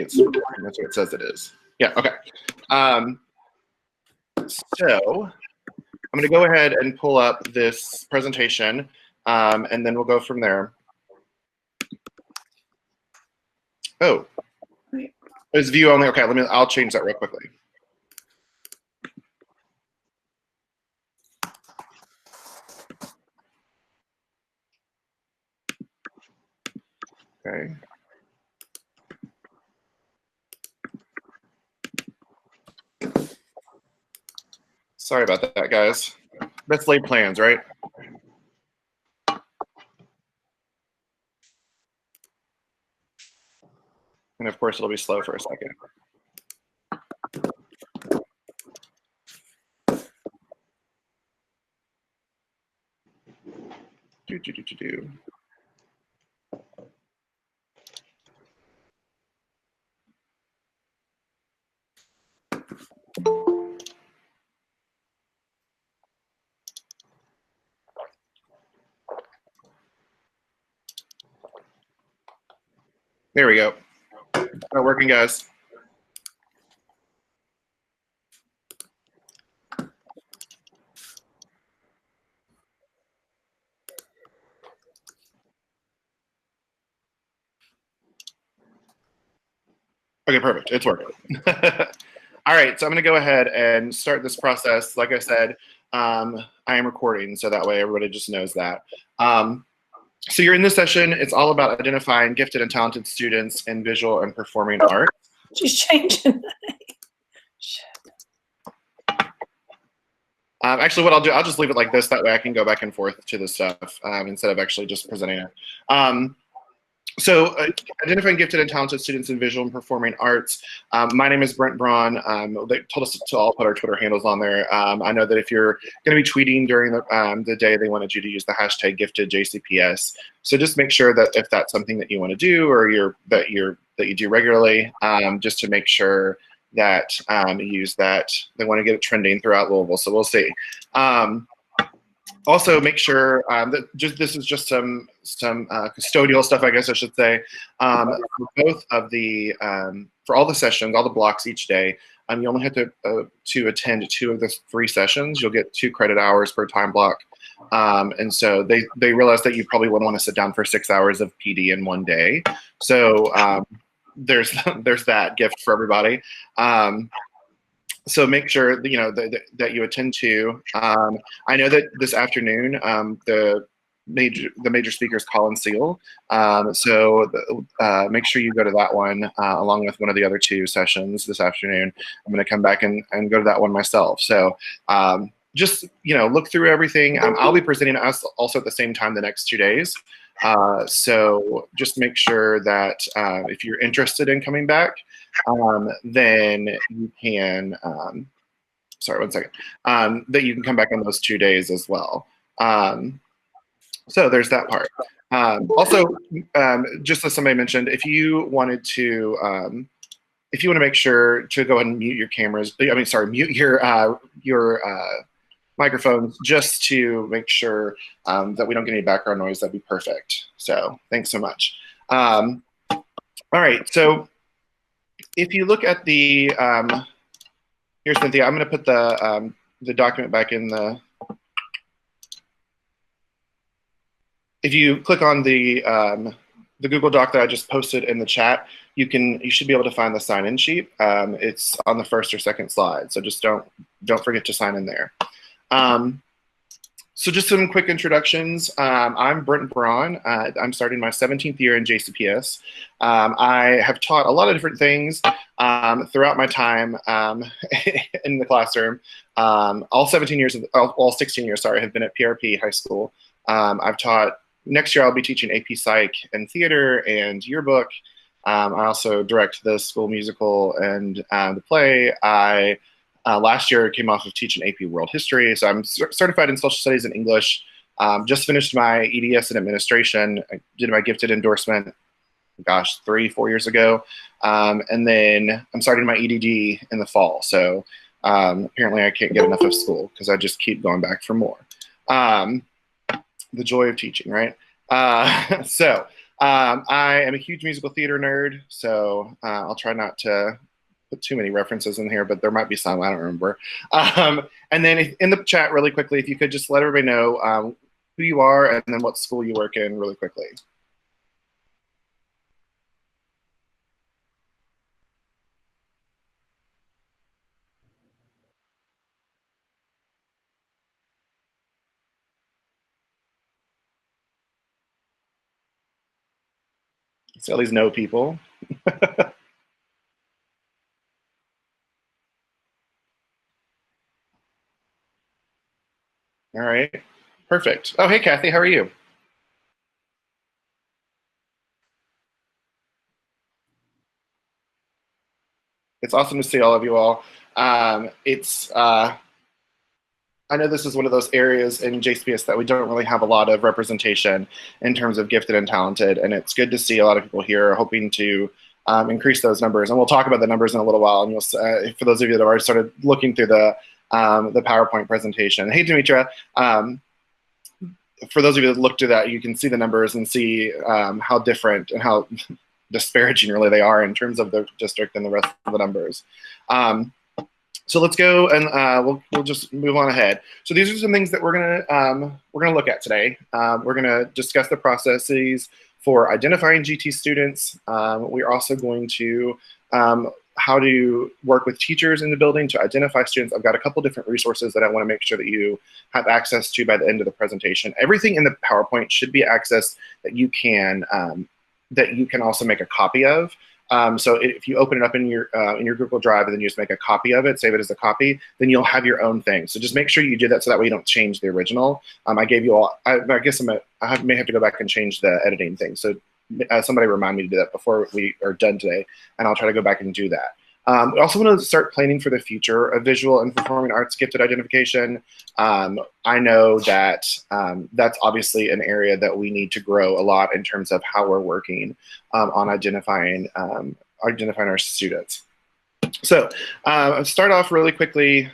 it's recording. That's what it says it is. Yeah, okay. So I'm going to go ahead and pull up this presentation, and then we'll go from there. Oh, it's view only. Okay, I'll change that real quickly. Okay. Sorry about that, guys. Best laid plans, right? And of course, it'll be slow for a second. Do. There we go. Not working, guys. Okay, perfect. It's working. All right, so I'm going to go ahead and start this process. Like I said, I am recording, so that way everybody just knows that. So you're in this session. It's all about identifying gifted and talented students in visual and performing arts. She's changing. Actually, what I'll do, I'll just leave it like this. That way I can go back and forth to this stuff instead of actually just presenting it. So identifying gifted and talented students in visual and performing arts. My name is Brent Braun. They told us to all put our Twitter handles on there. I know that if you're going to be tweeting during the day, they wanted you to use the hashtag giftedJCPS. So just make sure that if that's something that you want to do or that you do regularly, just to make sure that you use that. They want to get it trending throughout Louisville, so we'll see. Also, make sure that this is just some custodial stuff, I guess I should say. For both of the for all the sessions, all the blocks each day, you only have to attend 2 of the 3 sessions. You'll get 2 credit hours per time block, and so they realized that you probably wouldn't want to sit down for 6 hours of PD in one day. So there's that gift for everybody. So make sure that you attend to. I know that this afternoon the major speaker is Colin Seal. So make sure you go to that one along with one of the other 2 sessions this afternoon. I'm going to come back and go to that one myself. So just look through everything. I'll be presenting us also at the same time the next 2 days. So just make sure that if you're interested in coming back, then you can, sorry, one second, that you can come back on those 2 days as well. So there's that part. Also, just as somebody mentioned, if you wanted to, if you want to make sure to go ahead and mute your cameras, mute your microphones just to make sure that we don't get any background noise, that'd be perfect. So thanks so much. All right, so if you look at the, here's Cynthia, I'm going to put the document back in the, if you click on the Google Doc that I just posted in the chat, you should be able to find the sign-in sheet. It's on the first or second slide, so just don't forget to sign in there. So just some quick introductions. I'm Brent Braun. I'm starting my 17th year in JCPS. I have taught a lot of different things throughout my time in the classroom. All 16 years, sorry, have been at PRP High School. I've taught, next year I'll be teaching AP Psych and Theater and Yearbook. I also direct the school musical and the play. Last year came off of teaching AP World History, so I'm certified in Social Studies and English. Just finished my EDS in Administration. I did my gifted endorsement, 3-4 years ago. And then I'm starting my EDD in the fall. So apparently I can't get enough of school because I just keep going back for more. The joy of teaching, right? So I am a huge musical theater nerd, so I'll try not to put too many references in here, but there might be some, I don't remember. And then in the chat really quickly, if you could just let everybody know who you are and then what school you work in really quickly. So at least know people. All right, perfect. Oh, hey, Kathy, how are you? It's awesome to see all of you all. It's I know this is one of those areas in JCPS that we don't really have a lot of representation in terms of gifted and talented, and it's good to see a lot of people here hoping to increase those numbers. And we'll talk about the numbers in a little while. And for those of you that have already started looking through the PowerPoint presentation, hey Demetra, for those of you that looked at that, you can see the numbers and see how different and how disparaging really they are in terms of the district and the rest of the numbers. So let's go and we'll just move on ahead. So these are some things that we're gonna look at today. We're gonna discuss the processes for identifying GT students. We're also going to how to work with teachers in the building to identify students. I've got a couple different resources that I want to make sure that you have access to by the end of the presentation. Everything in the PowerPoint should be accessed that you can also make a copy of. So if you open it up in your Google Drive and then you just make a copy of it, save it as a copy, then you'll have your own thing. So just make sure you do that so that way you don't change the original. I gave you all, I guess I may have to go back and change the editing thing. So somebody remind me to do that before we are done today, and I'll try to go back and do that. We also want to start planning for the future of visual and performing arts gifted identification. I know that that's obviously an area that we need to grow a lot in terms of how we're working on identifying our students. So start off really quickly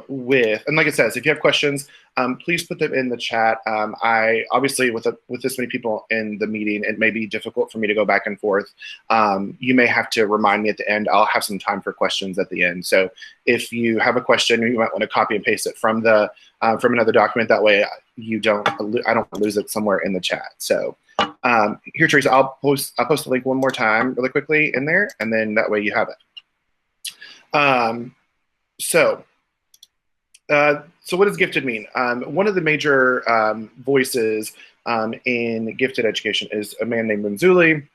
with, and like it says, if you have questions, please put them in the chat. I obviously, with this many people in the meeting, it may be difficult for me to go back and forth. You may have to remind me at the end. I'll have some time for questions at the end. So if you have a question, you might want to copy and paste it from another document. That way, I don't lose it somewhere in the chat. So here, Teresa, I'll post the link one more time really quickly in there, and then that way you have it. So what does gifted mean? One of the major voices in gifted education is a man named Manzulli.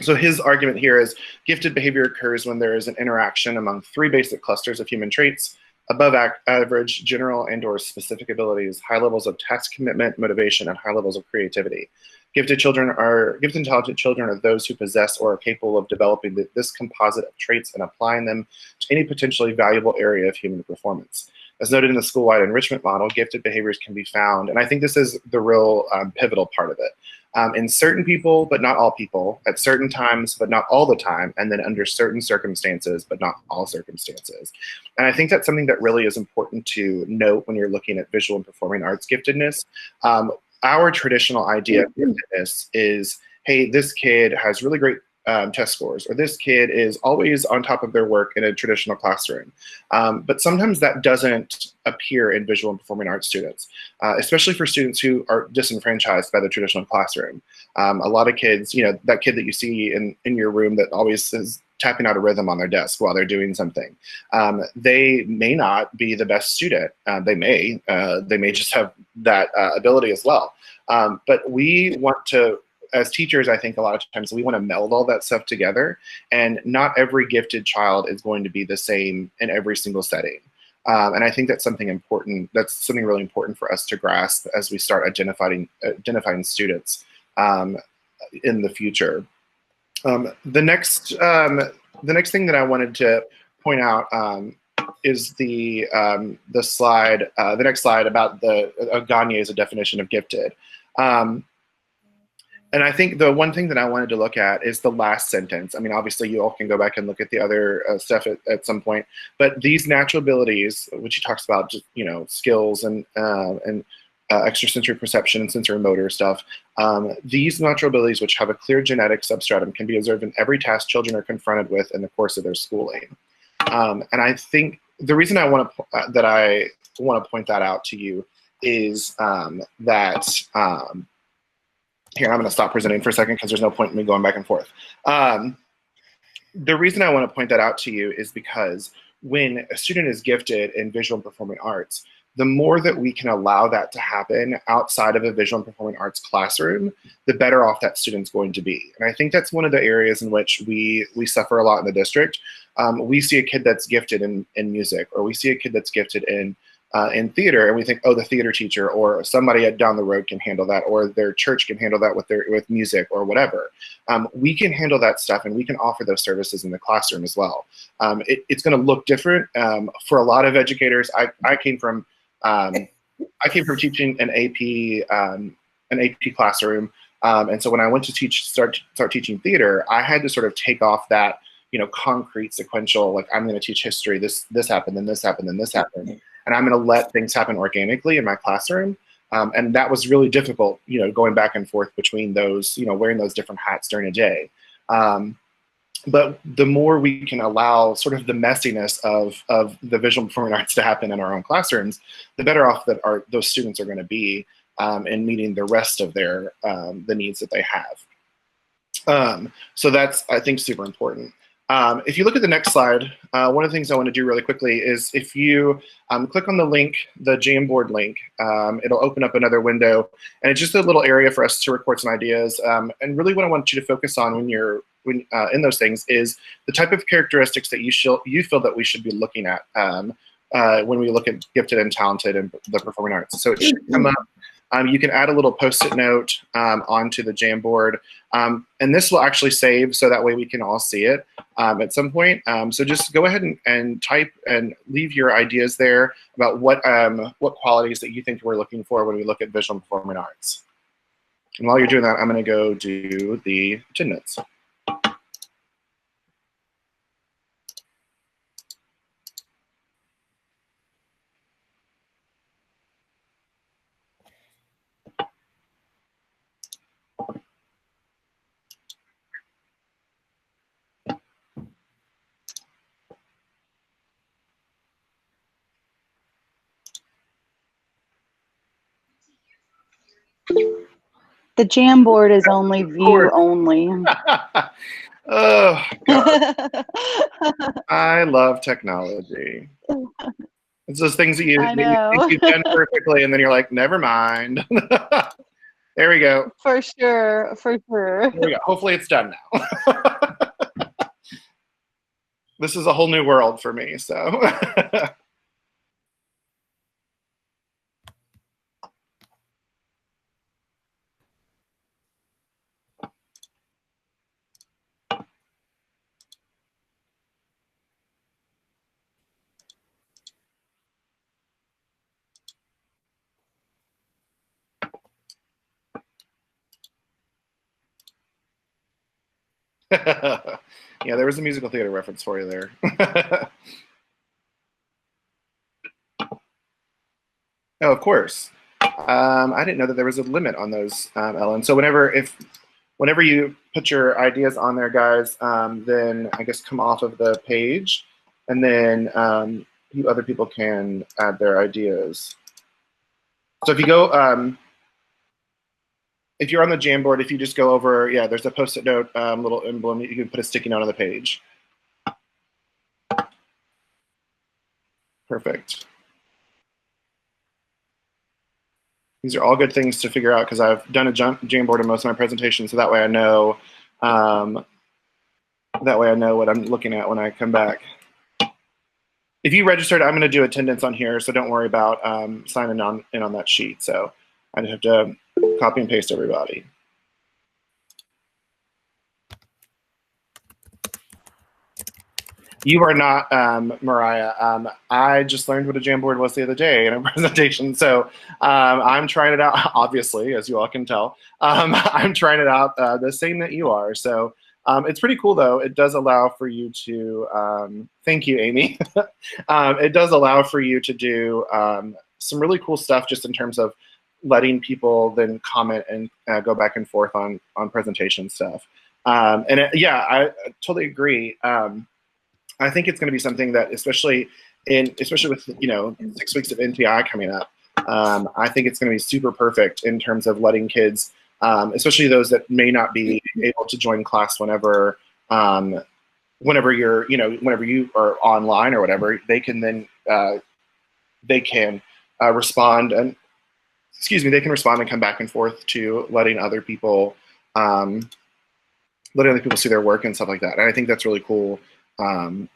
So his argument here is gifted behavior occurs when there is an interaction among three basic clusters of human traits: above average, general and/or specific abilities, high levels of task commitment, motivation, and high levels of creativity. Gifted and talented children are those who possess or are capable of developing this composite of traits and applying them to any potentially valuable area of human performance. As noted in the school-wide enrichment model, gifted behaviors can be found, and I think this is the real pivotal part of it, in certain people, but not all people, at certain times, but not all the time, and then under certain circumstances, but not all circumstances. And I think that's something that really is important to note when you're looking at visual and performing arts giftedness. Our traditional idea of giftedness is, hey, this kid has really great test scores, or this kid is always on top of their work in a traditional classroom. But sometimes that doesn't appear in visual and performing arts students, especially for students who are disenfranchised by the traditional classroom. A lot of kids, that kid that you see in your room that always is tapping out a rhythm on their desk while they're doing something. They may not be the best student. They may just have that ability as well. But we want to, as teachers, I think a lot of times we want to meld all that stuff together, and not every gifted child is going to be the same in every single setting. And I think that's something important. That's something really important for us to grasp as we start identifying students in the future. The next thing that I wanted to point out is the slide, the next slide about Gagne's definition of gifted. And I think the one thing that I wanted to look at is the last sentence. I mean, obviously, you all can go back and look at the other stuff at some point. But these natural abilities, which he talks about, just skills and extrasensory perception and sensory motor stuff. These natural abilities, which have a clear genetic substratum, can be observed in every task children are confronted with in the course of their schooling. And I think the reason I want to point that out to you is that here, I'm going to stop presenting for a second because there's no point in me going back and forth. The reason I want to point that out to you is because when a student is gifted in visual and performing arts, the more that we can allow that to happen outside of a visual and performing arts classroom, the better off that student's going to be. And I think that's one of the areas in which we suffer a lot in the district. We see a kid that's gifted in music, or we see a kid that's gifted in theater, and we think, oh, the theater teacher or somebody down the road can handle that, or their church can handle that with music or whatever. We can handle that stuff, and we can offer those services in the classroom as well. It's going to look different for a lot of educators. I came from teaching an AP classroom, and so when I went to start teaching theater, I had to sort of take off that concrete sequential, like I'm going to teach history. This happened, then this happened, then this happened. And I'm going to let things happen organically in my classroom. And that was really difficult, going back and forth between those, wearing those different hats during a day. But the more we can allow sort of the messiness of the visual performing arts to happen in our own classrooms, the better off that those students are going to be in meeting the rest of their the needs that they have. So that's, I think, super important. If you look at the next slide, one of the things I want to do really quickly is if you click on the link, the Jamboard link, it'll open up another window, and it's just a little area for us to record some ideas. And really what I want you to focus on when you're in those things is the type of characteristics that you feel that we should be looking at when we look at gifted and talented and the performing arts. So it should come up. You can add a little post-it note onto the Jamboard, and this will actually save so that way we can all see it at some point. So just go ahead and type and leave your ideas there about what qualities that you think we're looking for when we look at visual and performing arts. And while you're doing that, I'm going to go do the attendance. The Jamboard is only view only. Oh, God. I love technology. It's those things that you think you've done perfectly, and then you're like, never mind. There we go. For sure, for sure. There we go. Hopefully it's done now. This is a whole new world for me, so. Yeah, there was a musical theater reference for you there. Oh, of course. I didn't know that there was a limit on those, Ellen. So whenever you put your ideas on there, guys, then I guess come off of the page, and then other people can add their ideas. So if you go, if you're on the Jamboard, if you just go over, yeah, there's a post-it note little emblem. You can put a sticky note on the page. Perfect. These are all good things to figure out because I've done a Jamboard in most of my presentations, so that way I know what I'm looking at when I come back. If you registered, I'm going to do attendance on here, so don't worry about signing in on that sheet. So I just have to copy and paste everybody. You are not, Mariah. I just learned what a Jamboard was the other day in a presentation. So I'm trying it out, obviously, as you all can tell. I'm trying it out the same that you are. So it's pretty cool, though. It does allow for you to, thank you, Amy. It does allow for you to do some really cool stuff just in terms of letting people then comment and go back and forth on presentation stuff. Yeah, I totally agree. I think it's going to be something that, especially with 6 weeks of NTI coming up, I think it's going to be super perfect in terms of letting kids, especially those that may not be able to join class whenever whenever you are online or whatever, they can then respond and they can respond and come back and forth to letting other people see their work and stuff like that. And I think that's really cool. I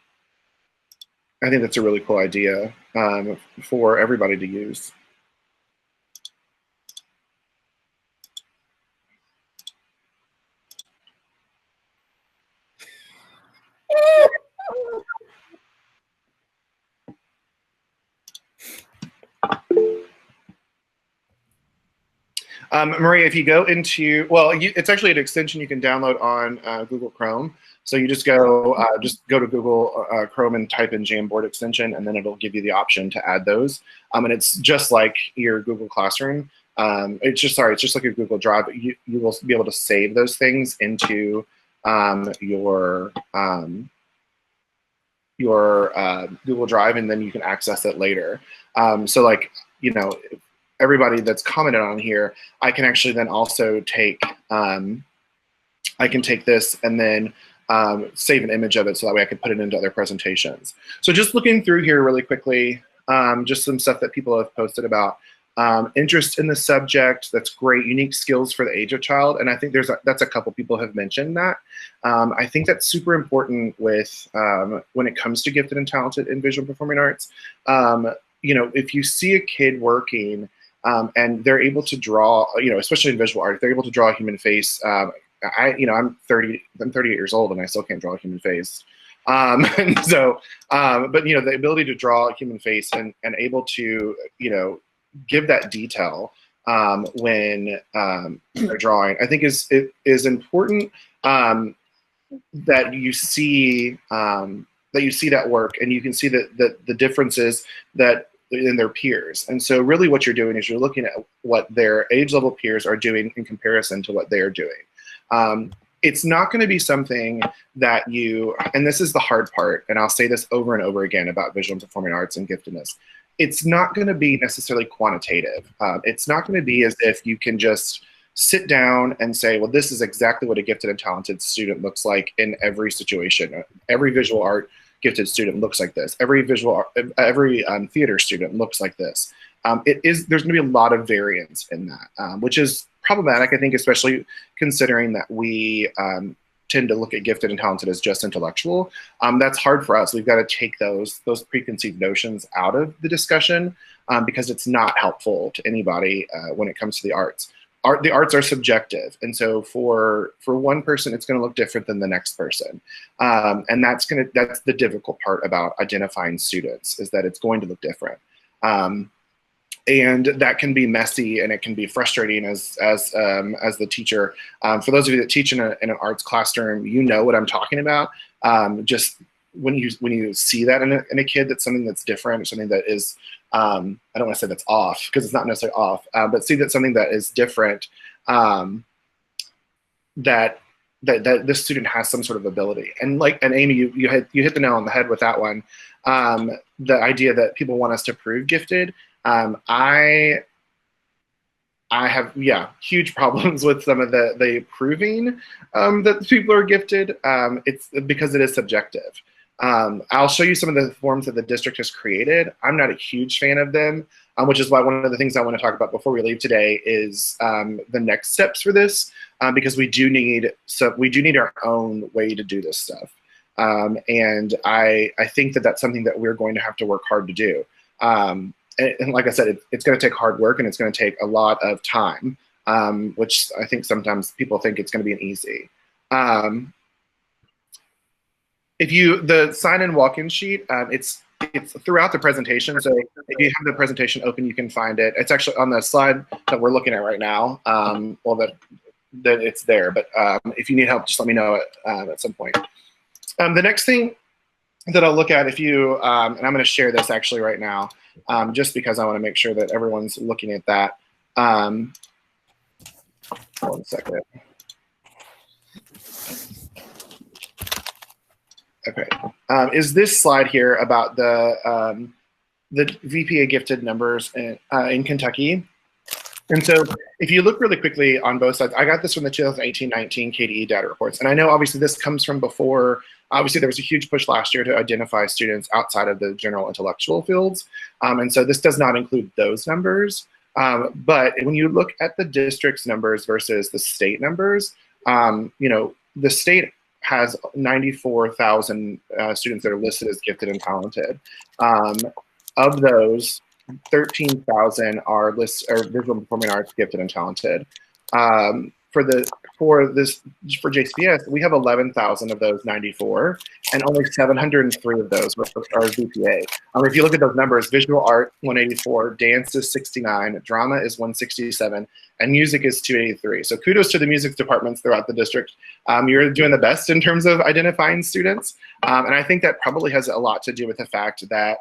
think that's a really cool idea for everybody to use. Maria, if you go into, it's actually an extension you can download on Google Chrome. So you just go to Google Chrome and type in Jamboard Extension, and then it'll give you the option to add those. And it's just like your Google Classroom. It's just like your Google Drive, but you will be able to save those things into your Google Drive, and then you can access it later. So everybody that's commented on here, I can actually then also take this and then save an image of it, so that way I can put it into other presentations. So just looking through here really quickly, just some stuff that people have posted about. Interest in the subject, that's great. Unique skills for the age of child, and I think that's a couple people have mentioned that. I think that's super important with when it comes to gifted and talented in visual performing arts. If you see a kid working and they're able to draw, especially in visual art, if they're able to draw a human face. I'm 38 years old and I still can't draw a human face. And so, but the ability to draw a human face and able to, give that detail when they're drawing, I think is important. That you see that work, and you can see that the differences that in their peers. And so really what you're doing is you're looking at what their age level peers are doing in comparison to what they're doing. It's not going to be something that and this is the hard part, and I'll say this over and over again about visual and performing arts and giftedness, it's not going to be necessarily quantitative. It's not going to be as if you can just sit down and say, well, this is exactly what a gifted and talented student looks like in every situation. Every visual art gifted student looks like this. Every theater student looks like this. There's going to be a lot of variance in that, which is problematic, I think, especially considering that we tend to look at gifted and talented as just intellectual. That's hard for us. We've got to take those preconceived notions out of the discussion because it's not helpful to anybody when it comes to the arts. The arts are subjective, and so for one person, it's going to look different than the next person, and that's the difficult part about identifying students, is that it's going to look different, and that can be messy and it can be frustrating as the teacher. For those of you that teach in an arts classroom, you know what I'm talking about. Just when you see that in a kid, that's something that's different, or something that is. I don't want to say that's off, because it's not necessarily off, but see that something that is different, that this student has some sort of ability. And Amy, you hit the nail on the head with that one. The idea that people want us to prove gifted. I have huge problems with some of the proving that people are gifted. It's because it is subjective. I'll show you some of the forms that the district has created. I'm not a huge fan of them, which is why one of the things I want to talk about before we leave today is the next steps for this, because we do need our own way to do this stuff. And I think that that's something that we're going to have to work hard to do. And like I said, it's going to take hard work, and it's going to take a lot of time, which I think sometimes people think it's going to be an easy. The sign-in walk-in sheet, it's throughout the presentation. So if you have the presentation open, you can find it. It's actually on the slide that we're looking at right now. That it's there. But if you need help, just let me know at some point. The next thing that I'll look at, and I'm going to share this actually right now, just because I want to make sure that everyone's looking at that. One second. Okay, is this slide here about the VPA gifted numbers in Kentucky? And so if you look really quickly on both sides, I got this from the 2018-19 KDE data reports. And I know obviously this comes from before, obviously there was a huge push last year to identify students outside of the general intellectual fields. And so this does not include those numbers. But when you look at the district's numbers versus the state numbers, you know, the state has 94,000 students that are listed as gifted and talented. Of those, 13,000 are visual and performing arts gifted and talented. For JCPS, we have 11,000 of those 94, and only 703 of those are VPA. If you look at those numbers, visual art 184, dance is 69, drama is 167, and music is 283. So kudos to the music departments throughout the district. You're doing the best in terms of identifying students, and I think that probably has a lot to do with the fact that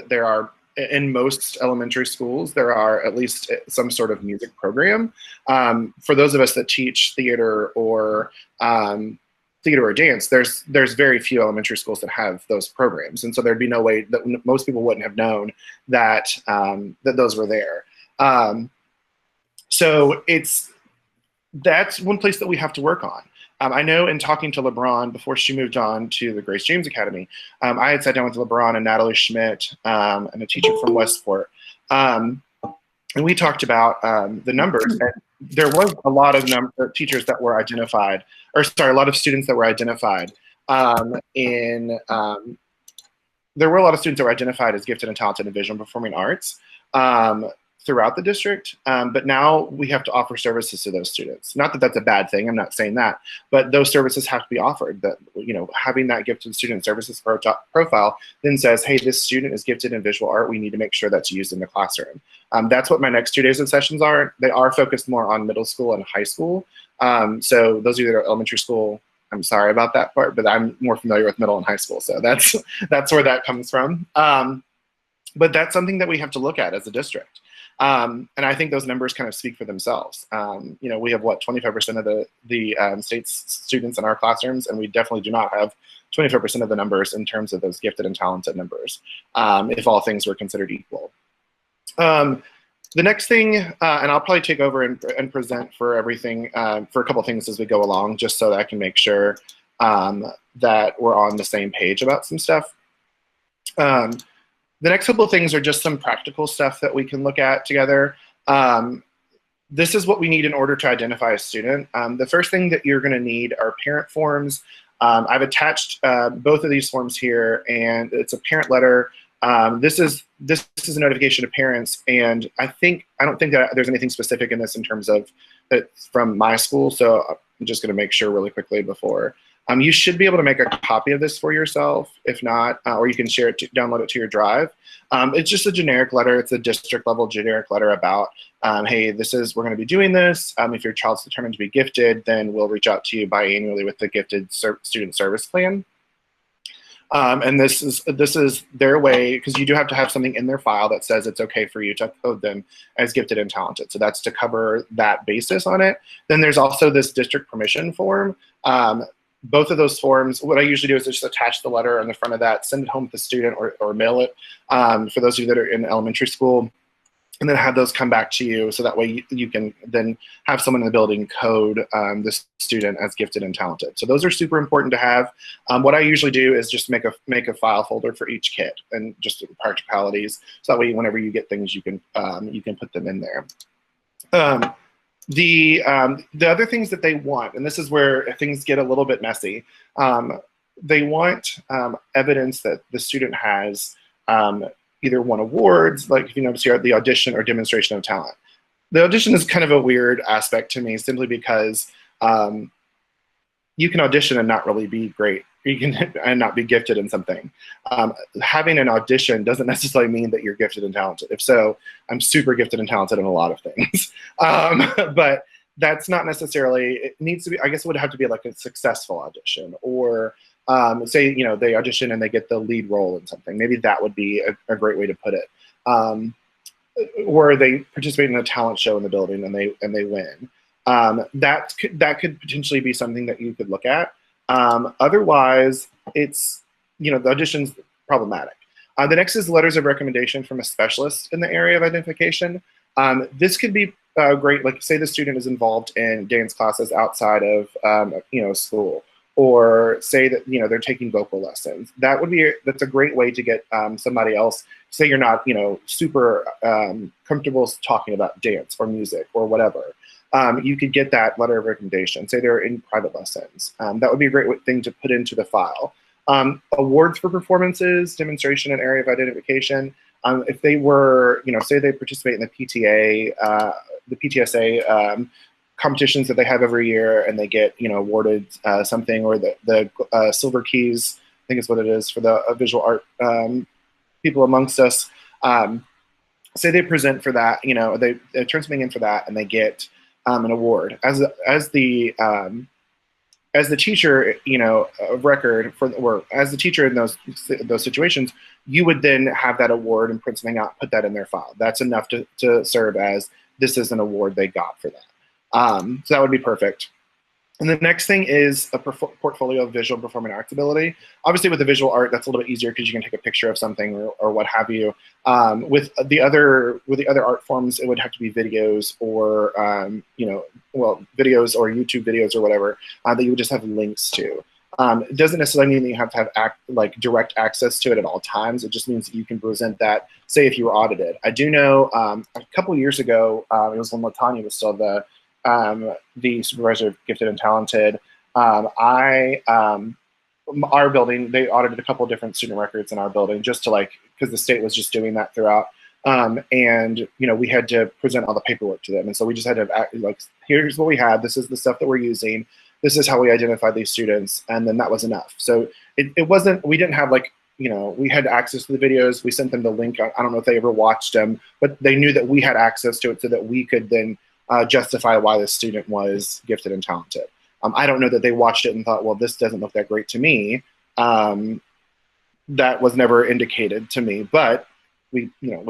there are, in most elementary schools, there are at least some sort of music program. For those of us that teach theater or dance, there's very few elementary schools that have those programs, and so there'd be no way that most people wouldn't have known that that those were there. So that's one place that we have to work on. I know in talking to LeBron before she moved on to the Grace James Academy, I had sat down with LeBron and Natalie Schmidt and a teacher from Westport. And we talked about the numbers. And there was a lot of teachers that were identified, or sorry, a lot of students that were identified there were a lot of students that were identified as gifted and talented in visual and performing arts throughout the district, but now we have to offer services to those students. Not that that's a bad thing, I'm not saying that, but those services have to be offered. That, you know, having that gifted student services profile then says, hey, this student is gifted in visual art, we need to make sure that's used in the classroom. That's what my next 2 days of sessions are. They are focused more on middle school and high school. So those of you that are elementary school, I'm sorry about that part, but I'm more familiar with middle and high school, so that's where that comes from. But that's something that we have to look at as a district. And I think those numbers kind of speak for themselves. You know, we have what, 25% of the state's students in our classrooms, and we definitely do not have 25% of the numbers in terms of those gifted and talented numbers, if all things were considered equal. The next thing, and I'll probably take over and present for everything, for a couple things as we go along, just so that I can make sure that we're on the same page about some stuff. The next couple of things are just some practical stuff that we can look at together. This is what we need in order to identify a student. The first thing that you're gonna need are parent forms. I've attached both of these forms here, and it's a parent letter. This is a notification to parents, and I don't think that there's anything specific in this in terms of it's from my school, so I'm just gonna make sure really quickly before. You should be able to make a copy of this for yourself. If not, or you can share it, download it to your drive. It's just a generic letter. It's a district level generic letter about, hey, we're going to be doing this. If your child's determined to be gifted, then we'll reach out to you biannually with the gifted student service plan. And this is their way, because you do have to have something in their file that says it's okay for you to code them as gifted and talented. So that's to cover that basis on it. Then there's also this district permission form. Both of those forms, what I usually do is just attach the letter on the front of that, send it home to the student, or mail it for those of you that are in elementary school, and then have those come back to you, so that way you can then have someone in the building code the student as gifted and talented. So those are super important to have. What I usually do is just make a file folder for each kid, and just practicalities, so that way whenever you get things, you can put them in there. The other things that they want, and this is where things get a little bit messy, they want evidence that the student has either won awards, like if you notice here, the audition or demonstration of talent. The audition is kind of a weird aspect to me, simply because you can audition and not really be great. You can and not be gifted in something. Having an audition doesn't necessarily mean that you're gifted and talented. If so, I'm super gifted and talented in a lot of things. But that's not necessarily, it needs to be, I guess it would have to be like a successful audition, or say, you know, they audition and they get the lead role in something. Maybe that would be a great way to put it. or they participate in a talent show in the building and they win. That could potentially be something that you could look at. Otherwise, it's, the audition's problematic. The next is letters of recommendation from a specialist in the area of identification. This could be great, like say the student is involved in dance classes outside of school, or say that they're taking vocal lessons. That's a great way to get somebody else. Say you're not super comfortable talking about dance or music or whatever. You could get that letter of recommendation. Say they're in private lessons. That would be a great thing to put into the file. Awards for performances, demonstration, and area of identification. If they were, say they participate in the PTA, the PTSA competitions that they have every year, and they get, awarded something, or the Silver Keys, I think is what it is for the visual art people amongst us. Say they present for that, they turn something in for that, and they get an award as the teacher, of record or as the teacher in those situations, you would then have that award and print something out, put that in their file. That's enough to serve as this is an award they got for that. So that would be perfect. And the next thing is a portfolio of visual performing arts ability. Obviously, with the visual art, that's a little bit easier because you can take a picture of something or what have you. With the other art forms, it would have to be videos or videos or YouTube videos or whatever that you would just have links to. It doesn't necessarily mean that you have to have direct access to it at all times. It just means that you can present that. Say if you were audited. I do know a couple years ago, it was when Latanya was still the supervisor of gifted and talented. Our building, they audited a couple of different student records in our building just to because the state was just doing that throughout. And we had to present all the paperwork to them. And so we just had to here's what we had. This is the stuff that we're using. This is how we identified these students. And then that was enough. So it wasn't, we didn't have we had access to the videos. We sent them the link. I don't know if they ever watched them, but they knew that we had access to it so that we could then justify why the student was gifted and talented. I don't know that they watched it and thought, well, this doesn't look that great to me. That was never indicated to me, but we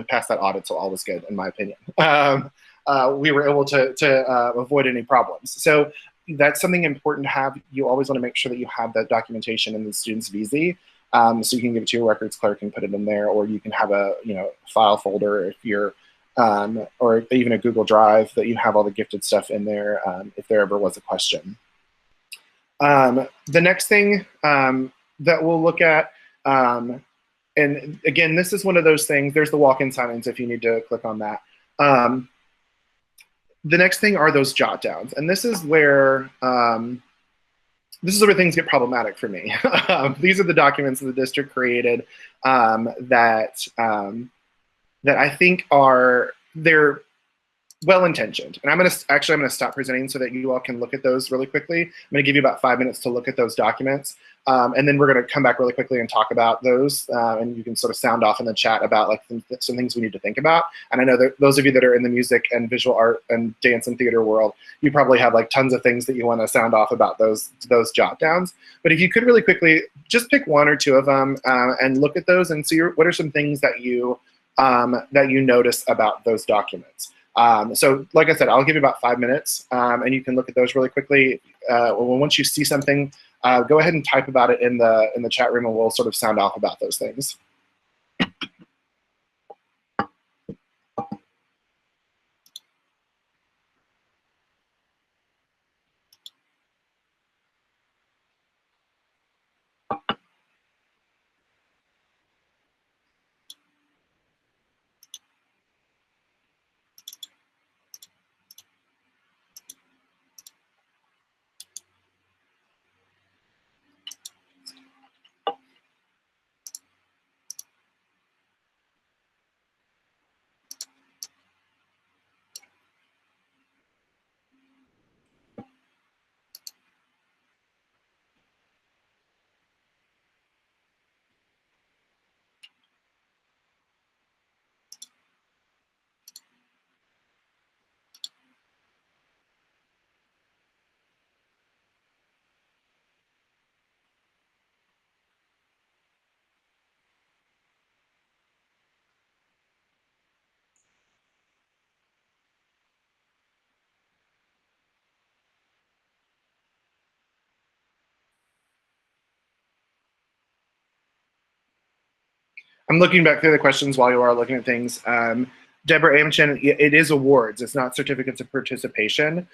passed that audit, so all was good, in my opinion. We were able to avoid any problems. So that's something important to have. You always want to make sure that you have that documentation in the student's VZ, so you can give it to your records clerk and put it in there, or you can have a file folder if you're or even a Google Drive that you have all the gifted stuff in there if there ever was a question. The next thing that we'll look at, and again, this is one of those things, there's the walk-in sign-ins if you need to click on that. The next thing are those jot downs, and this is where things get problematic for me. These are the documents that the district created that I think they're well-intentioned. And I'm gonna stop presenting so that you all can look at those really quickly. I'm gonna give you about 5 minutes to look at those documents. And then we're gonna come back really quickly and talk about those. And you can sort of sound off in the chat about some things we need to think about. And I know that those of you that are in the music and visual art and dance and theater world, you probably have tons of things that you wanna sound off about those jot downs. But if you could really quickly, just pick one or two of them and look at those and see what are some things that you notice about those documents. So like I said, I'll give you about 5 minutes and you can look at those really quickly. Once you see something, go ahead and type about it in the chat room and we'll sort of sound off about those things. I'm looking back through the questions while you are looking at things. Deborah Amchin, it is awards. It's not certificates of participation.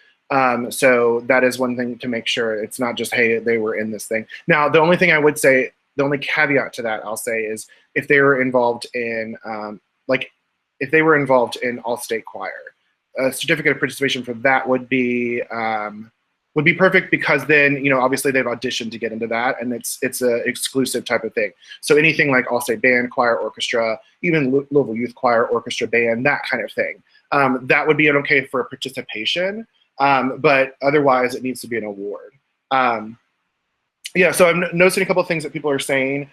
So that is one thing to make sure. It's not just, hey, they were in this thing. Now, the only thing I would say, the only caveat to that I'll say is if they were involved in, if they were involved in all-state choir, a certificate of participation for that would be perfect, because then, you know, obviously they've auditioned to get into that, and it's a exclusive type of thing. So anything like all-state band, choir, orchestra, even Louisville Youth Choir, orchestra, band, that kind of thing, that would be an okay for participation, but otherwise it needs to be an award. Yeah, so I'm noticing a couple of things that people are saying.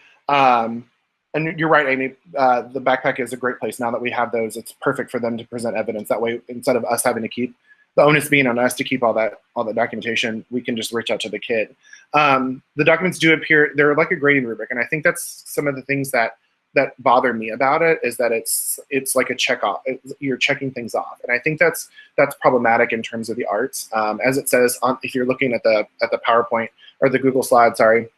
And you're right, Amy, the backpack is a great place. Now that we have those, it's perfect for them to present evidence. That way, instead of us having to keep, the onus being on us to keep all that documentation, we can just reach out to the kid. The documents do appear, they're like a grading rubric, and I think that's some of the things that bother me about it, is that it's like a check off. You're checking things off, and I think that's problematic in terms of the arts. As it says, if you're looking at the PowerPoint or the Google slide, sorry,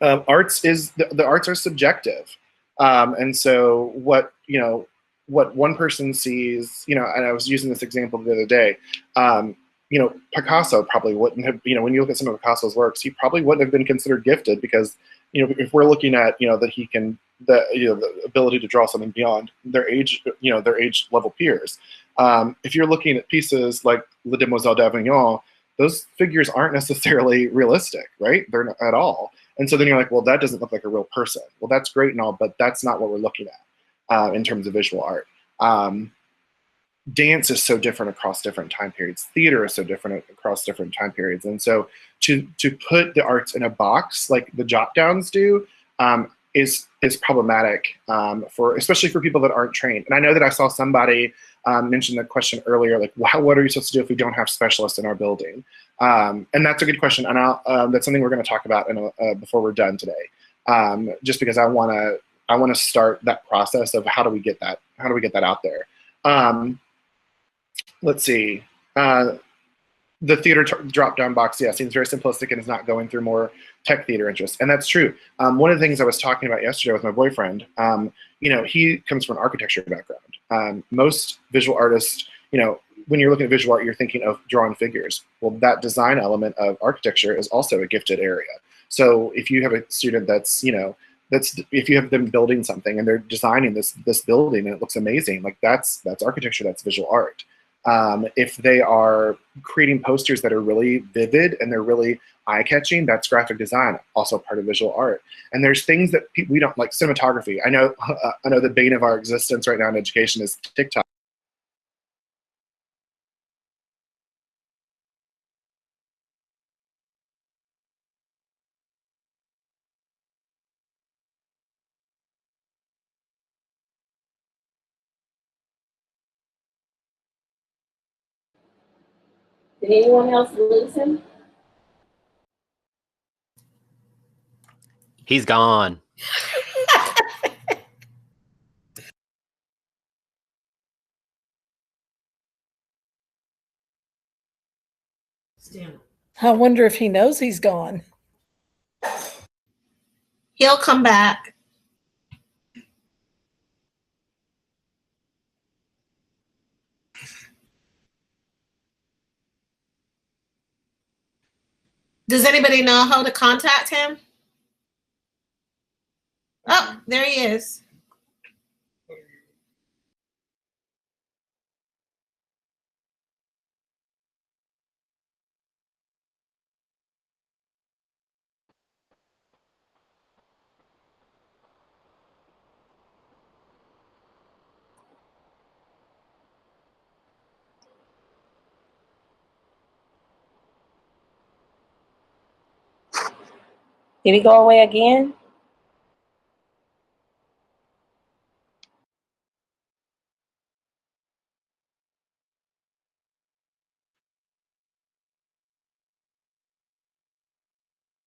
arts is the arts are subjective, and so what one person sees, and I was using this example the other day. Picasso probably wouldn't have, when you look at some of Picasso's works, he probably wouldn't have been considered gifted, because if we're looking at that he can the ability to draw something beyond their age level peers. If you're looking at pieces like Les Demoiselles d'Avignon, those figures aren't necessarily realistic, right? They're not at all. And so then you're like, well, that doesn't look like a real person. Well, that's great and all, but that's not what we're looking at in terms of visual art. Dance is so different across different time periods. Theater is so different across different time periods. And so to put the arts in a box like the jot downs do is problematic, especially for people that aren't trained. And I know that I saw somebody mention the question earlier, like, what are you supposed to do if we don't have specialists in our building? And that's a good question, and that's something we're going to talk about before we're done today. Just because I want to start that process of how do we get that out there. Let's see. The theater drop-down box, yeah, seems very simplistic and is not going through more tech theater interests, and that's true. One of the things I was talking about yesterday with my boyfriend, he comes from an architecture background. Most visual artists, when you're looking at visual art, you're thinking of drawing figures. Well, that design element of architecture is also a gifted area. So if you have a student that's, if you have them building something and they're designing this building and it looks amazing, like that's architecture, that's visual art. If they are creating posters that are really vivid and they're really eye-catching, that's graphic design, also part of visual art. And there's things that we don't like. Cinematography. I know the bane of our existence right now in education is TikTok. Did anyone else lose him? He's gone. I wonder if he knows he's gone. He'll come back. Does anybody know how to contact him? Oh, there he is. Did he go away again?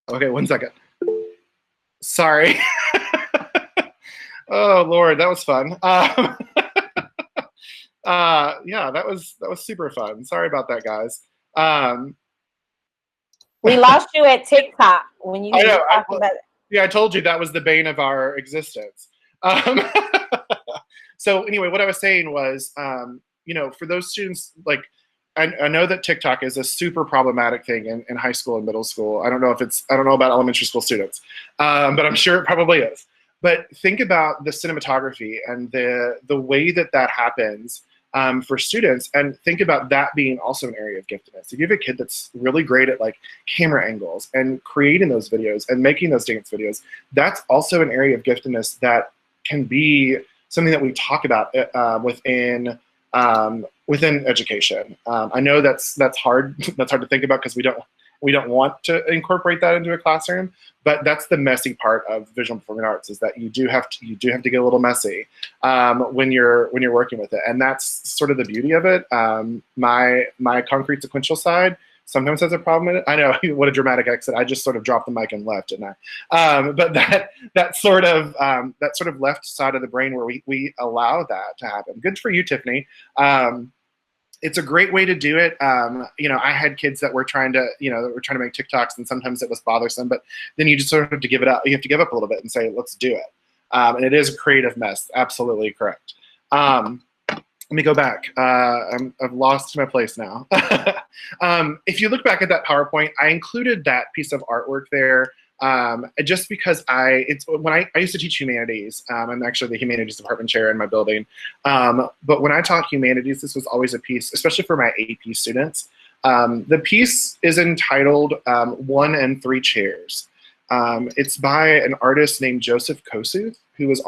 Okay, 1 second. Sorry. Oh Lord, that was fun. Yeah, that was super fun. Sorry about that, guys. We lost you at TikTok when you were talking about it. Yeah, I told you that was the bane of our existence. Um, so anyway, what I was saying was, you know, for those students, like, I know that TikTok is a super problematic thing in high school and middle school. I don't know about elementary school students, but I'm sure it probably is. But think about the cinematography and the way that happens for students, and think about that being also an area of giftedness. If you have a kid that's really great at like camera angles and creating those videos and making those dance videos, that's also an area of giftedness that can be something that we talk about within education. I know that's hard. That's hard to think about because we don't want to incorporate that into a classroom. But that's the messy part of visual and performing arts, is that you do have to get a little messy when you're working with it, and that's sort of the beauty of it. My concrete sequential side sometimes has a problem in it. I know, what a dramatic exit. I just sort of dropped the mic and left, didn't I? But that sort of left side of the brain where we allow that to happen. Good for you, Tiffany. It's a great way to do it. You know, I had kids that were trying to make TikToks, and sometimes it was bothersome, but then you just sort of have to give it up. You have to give up a little bit and say, let's do it. And it is a creative mess. Absolutely correct. Let me go back. I've lost my place now. If you look back at that PowerPoint, I included that piece of artwork there just because when I used to teach humanities. I'm actually the humanities department chair in my building. But when I taught humanities, this was always a piece, especially for my AP students. The piece is entitled 1 and 3 Chairs. It's by an artist named Joseph Kosuth, who was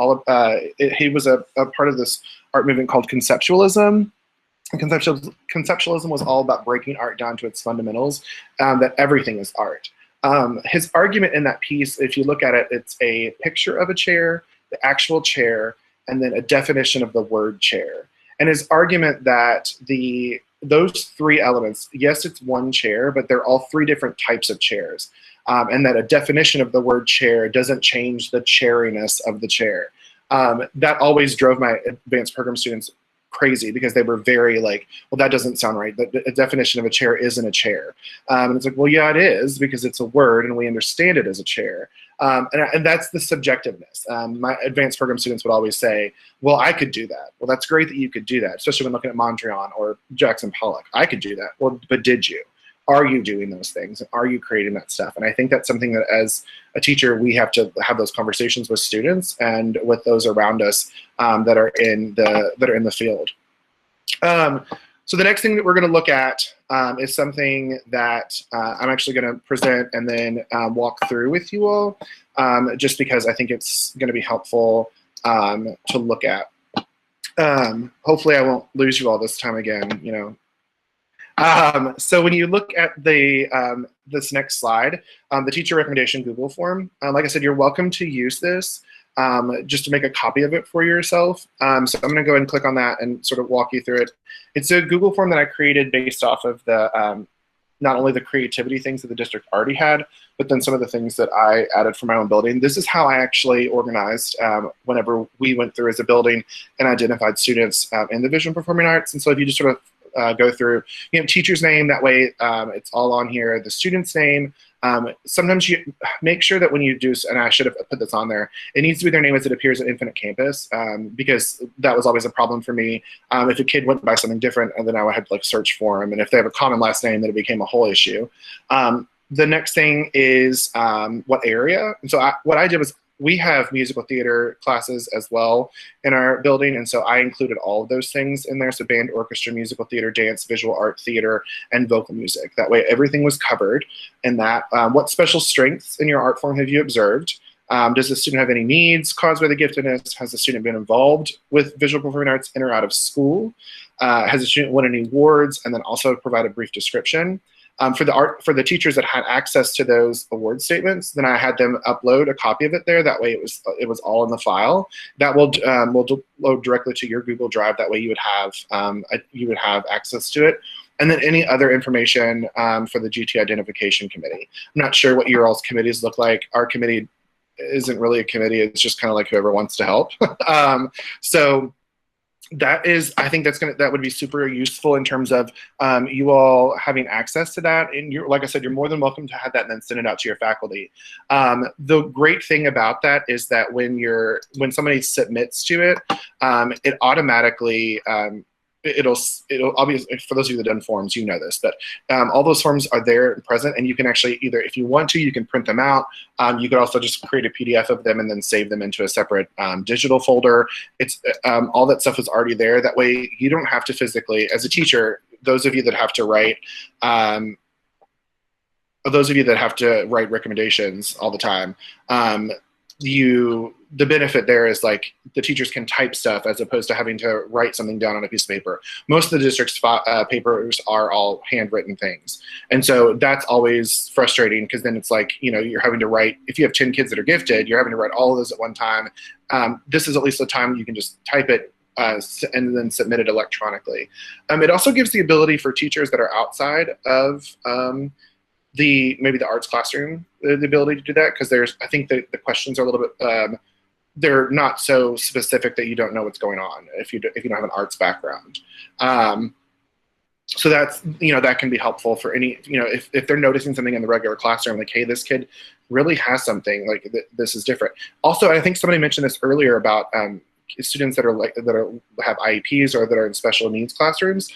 he was a part of this art movement called conceptualism. And conceptualism was all about breaking art down to its fundamentals, that everything is art. His argument in that piece, if you look at it, it's a picture of a chair, the actual chair, and then a definition of the word chair. And his argument that those 3 elements, yes, it's one chair, but they're all 3 different types of chairs. And that a definition of the word chair doesn't change the chairiness of the chair. That always drove my advanced program students crazy, because they were very like, well, that doesn't sound right. The definition of a chair isn't a chair. And it's like, well, yeah, it is, because it's a word and we understand it as a chair. And that's the subjectiveness. My advanced program students would always say, well, I could do that. Well, that's great that you could do that, especially when looking at Mondrian or Jackson Pollock. I could do that. Well, but did you? Are you doing those things? Are you creating that stuff? And I think that's something that, as a teacher, we have to have those conversations with students and with those around us that are in the field. So the next thing that we're going to look at is something that I'm actually going to present and then walk through with you all, just because I think it's going to be helpful to look at. Hopefully, I won't lose you all this time again. You know. So when you look at this next slide, the teacher recommendation Google form, like I said, you're welcome to use this just to make a copy of it for yourself. So I'm going to go ahead and click on that and sort of walk you through it. It's a Google form that I created based off of the not only the creativity things that the district already had, but then some of the things that I added for my own building. This is how I actually organized whenever we went through as a building and identified students in the visual and performing arts. And so if you just sort of go through, you know, teacher's name, that way it's all on here, the student's name. Sometimes you make sure that when you do, and I should have put this on there, it needs to be their name as it appears at Infinite Campus, because that was always a problem for me. If a kid went by something different, and then I would have to like search for them, and if they have a common last name, then it became a whole issue. The next thing is what area. And so what I did was, we have musical theater classes as well in our building, and so I included all of those things in there. So band, orchestra, musical theater, dance, visual art, theater, and vocal music. That way everything was covered in that. What special strengths in your art form have you observed? Does the student have any needs caused by the giftedness? Has the student been involved with visual performing arts in or out of school? Has the student won any awards? And then also provide a brief description. For the teachers that had access to those award statements, then I had them upload a copy of it there. That way it was all in the file. That will load directly to your Google Drive. That way you would have access to it. And then any other information for the GT Identification Committee. I'm not sure what your all's committees look like. Our committee isn't really a committee. It's just kind of like whoever wants to help. So I think that would be super useful in terms of you all having access to that. And like I said, you're more than welcome to have that and then send it out to your faculty. The great thing about that is that when somebody submits to it, it automatically it'll obviously, for those of you that done forms, you know this, but all those forms are there and present, and you can actually either, if you want to, you can print them out. You could also just create a PDF of them and then save them into a separate digital folder. It's all that stuff is already there. That way you don't have to physically, as a teacher, those of you that have to write recommendations all the time, the benefit there is like the teachers can type stuff as opposed to having to write something down on a piece of paper. Most of the district's papers are all handwritten things. And so that's always frustrating because then it's like, you're having to write, if you have 10 kids that are gifted, you're having to write all of those at one time. This is at least a time you can just type it and then submit it electronically. It also gives the ability for teachers that are outside of maybe the arts classroom, the ability to do that, because I think the questions are a little bit, they're not so specific that you don't know what's going on if you don't have an arts background. So that's, that can be helpful for any, if they're noticing something in the regular classroom, like, hey, this kid really has something, like this is different. Also, I think somebody mentioned this earlier about students that have IEPs or that are in special needs classrooms.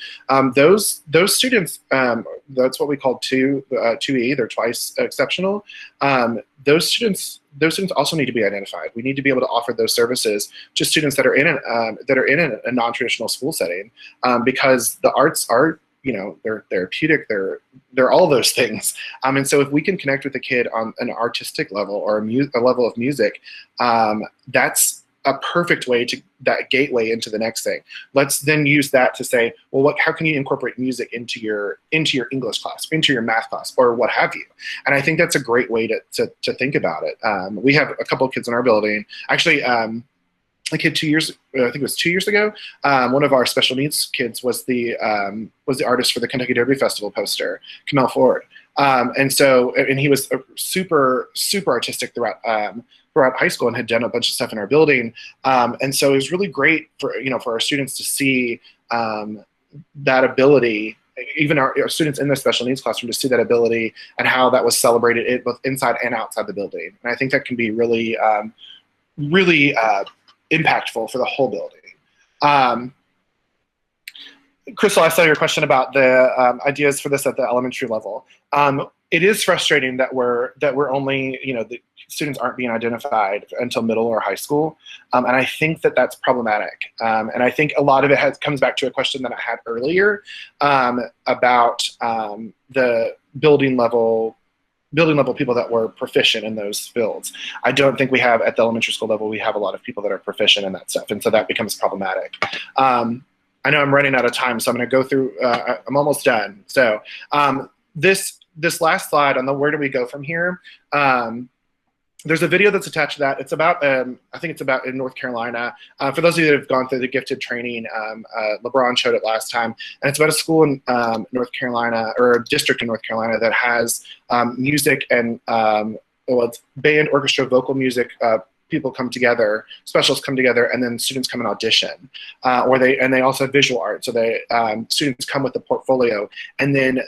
Those students, that's what we call 2E, they're twice exceptional. Those students also need to be identified. We need to be able to offer those services to students that are in a non-traditional school setting, because the arts are, they're therapeutic, they're all those things. And so if we can connect with a kid on an artistic level or a level of music, that's a perfect way to that gateway into the next thing. Let's then use that to say, well, how can you incorporate music into your English class, into your math class, or what have you? And I think that's a great way to think about it. We have a couple of kids in our building. Actually, a kid 2 years, I think it was 2 years ago, one of our special needs kids was the artist for the Kentucky Derby Festival poster, Kamel Ford. And he was super, super artistic throughout high school and had done a bunch of stuff in our building. And so it was really great for our students to see that ability, even our students in the special needs classroom, to see that ability and how that was celebrated both inside and outside the building. And I think that can be really, really impactful for the whole building. Crystal, I saw your question about the ideas for this at the elementary level. It is frustrating that we're only, the students aren't being identified until middle or high school. And I think that that's problematic. And I think a lot of it comes back to a question that I had earlier about the building level people that were proficient in those fields. I don't think we have, at the elementary school level, we have a lot of people that are proficient in that stuff. And so that becomes problematic. I know I'm running out of time, so I'm going to go through, I'm almost done. So this last slide on the where do we go from here, there's a video that's attached to that. It's about, I think it's about in North Carolina. For those of you that have gone through the gifted training, LeBron showed it last time. And it's about a school in North Carolina, or a district in North Carolina, that has music and, it's band, orchestra, vocal music, people come together, specialists come together, and then students come and audition. They also have visual art. So students come with a portfolio, and then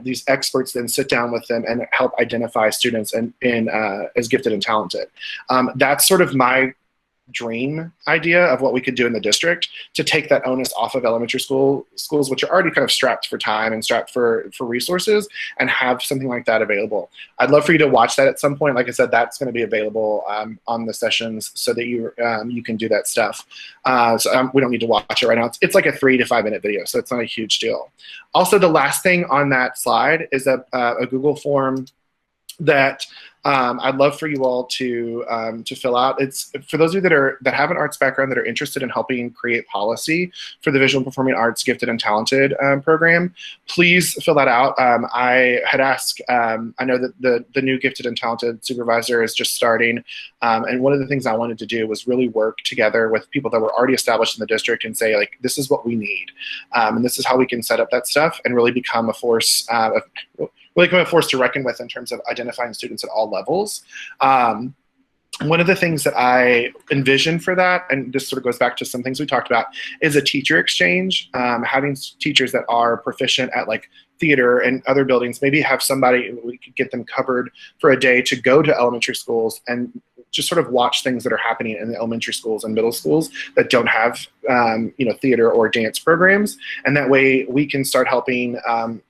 these experts then sit down with them and help identify students as gifted and talented. That's sort of my dream idea of what we could do in the district to take that onus off of elementary schools, which are already kind of strapped for time and strapped for resources, and have something like that available. I'd love for you to watch that at some point. Like I said, that's going to be available on the sessions so that you can do that stuff. We don't need to watch it right now. It's like a 3 to 5 minute video, so it's not a huge deal. Also, the last thing on that slide is a Google form that I'd love for you all to fill out. It's for those of you that have an arts background that are interested in helping create policy for the Visual and Performing Arts Gifted and Talented program. Please fill that out. I had asked, I know that the new Gifted and Talented supervisor is just starting, and one of the things I wanted to do was really work together with people that were already established in the district and say, like, this is what we need, and this is how we can set up that stuff and really become a force to reckon with in terms of identifying students at all levels. one of the things that I envision for that, and this sort of goes back to some things we talked about, is a teacher exchange. Having teachers that are proficient at like theater and other buildings, maybe have somebody, we could get them covered for a day to go to elementary schools and just sort of watch things that are happening in the elementary schools and middle schools that don't have theater or dance programs, and that way we can start helping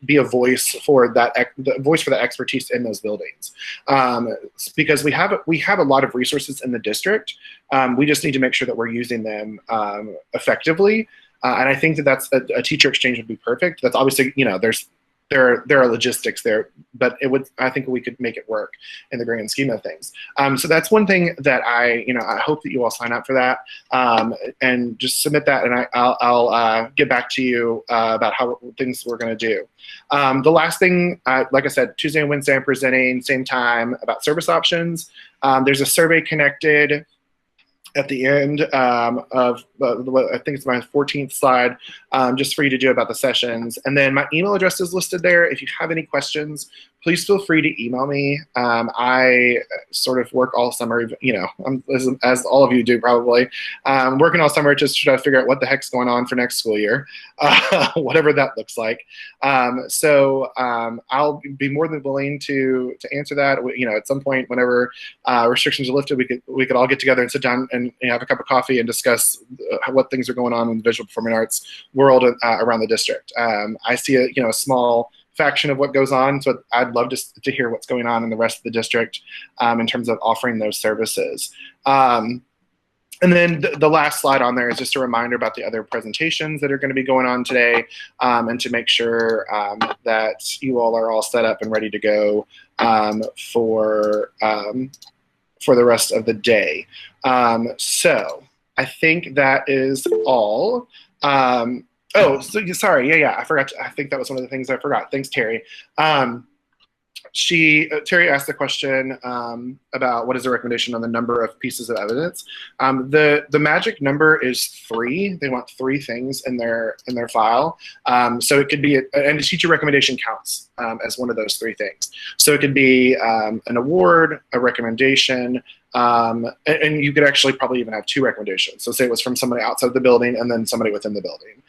be a voice for that expertise in those buildings, because we have a lot of resources in the district. We just need to make sure that we're using them effectively, and I think that that's a teacher exchange would be perfect. That's obviously, there are logistics there, but I think we could make it work in the grand scheme of things. So that's one thing that I hope that you all sign up for that, and just submit that, and I'll get back to you about how things we're going to do. The last thing, like I said, Tuesday and Wednesday I'm presenting same time about service options. There's a survey connected at the end of, I think it's my 14th slide, just for you to do about the sessions. And then my email address is listed there. If you have any questions, please feel free to email me. I sort of work all summer, as all of you do probably, working all summer just to try to figure out what the heck's going on for next school year, whatever that looks like. So I'll be more than willing to answer that. At some point, whenever restrictions are lifted, we could all get together and sit down and have a cup of coffee and discuss what things are going on in the visual performing arts world around the district. I see a small faction of what goes on, so I'd love to hear what's going on in the rest of the district in terms of offering those services. And then the last slide on there is just a reminder about the other presentations that are going to be going on today, and to make sure that you all are all set up and ready to go for the rest of the day. So I think that is all. Oh, sorry. Yeah. I forgot. I think that was one of the things I forgot. Thanks, Terry. Terry asked the question about what is the recommendation on the number of pieces of evidence. The magic number is 3. They want 3 things in their file. So it could be, and the teacher recommendation counts as one of those 3 things. So it could be an award, a recommendation, and you could actually probably even have 2 recommendations. So say it was from somebody outside the building and then somebody within the building.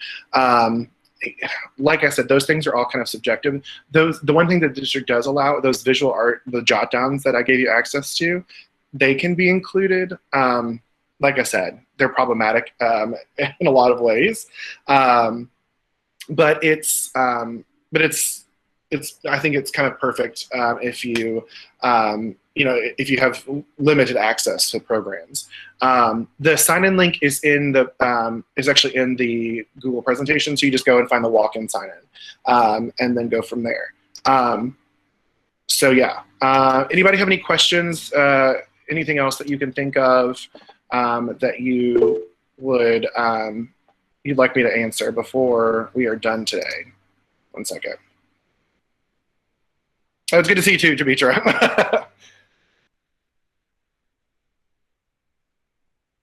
Like I said, those things are all kind of subjective. The one thing that the district does allow, those visual art, the jot downs that I gave you access to, they can be included. Like I said, they're problematic in a lot of ways, but it's I think it's kind of perfect if you if you have limited access to programs. The sign-in link is actually in the Google presentation, so you just go and find the walk-in sign-in, and then go from there. So yeah, anybody have any questions? Anything else that you can think of that you would you'd like me to answer before we are done today? One second. Oh, it's good to see you too, Demetra.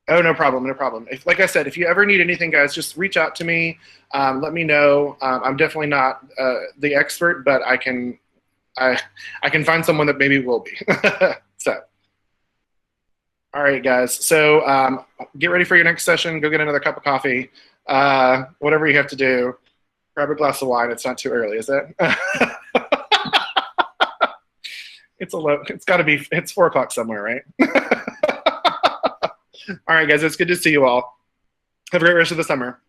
Oh, no problem, no problem. Like I said, if you ever need anything, guys, just reach out to me. Let me know. I'm definitely not the expert, but I can find someone that maybe will be. So, all right, guys. So get ready for your next session. Go get another cup of coffee. Whatever you have to do. Grab a glass of wine. It's not too early, is it? It's got to be. It's 4 o'clock somewhere, right? All right, guys. It's good to see you all. Have a great rest of the summer.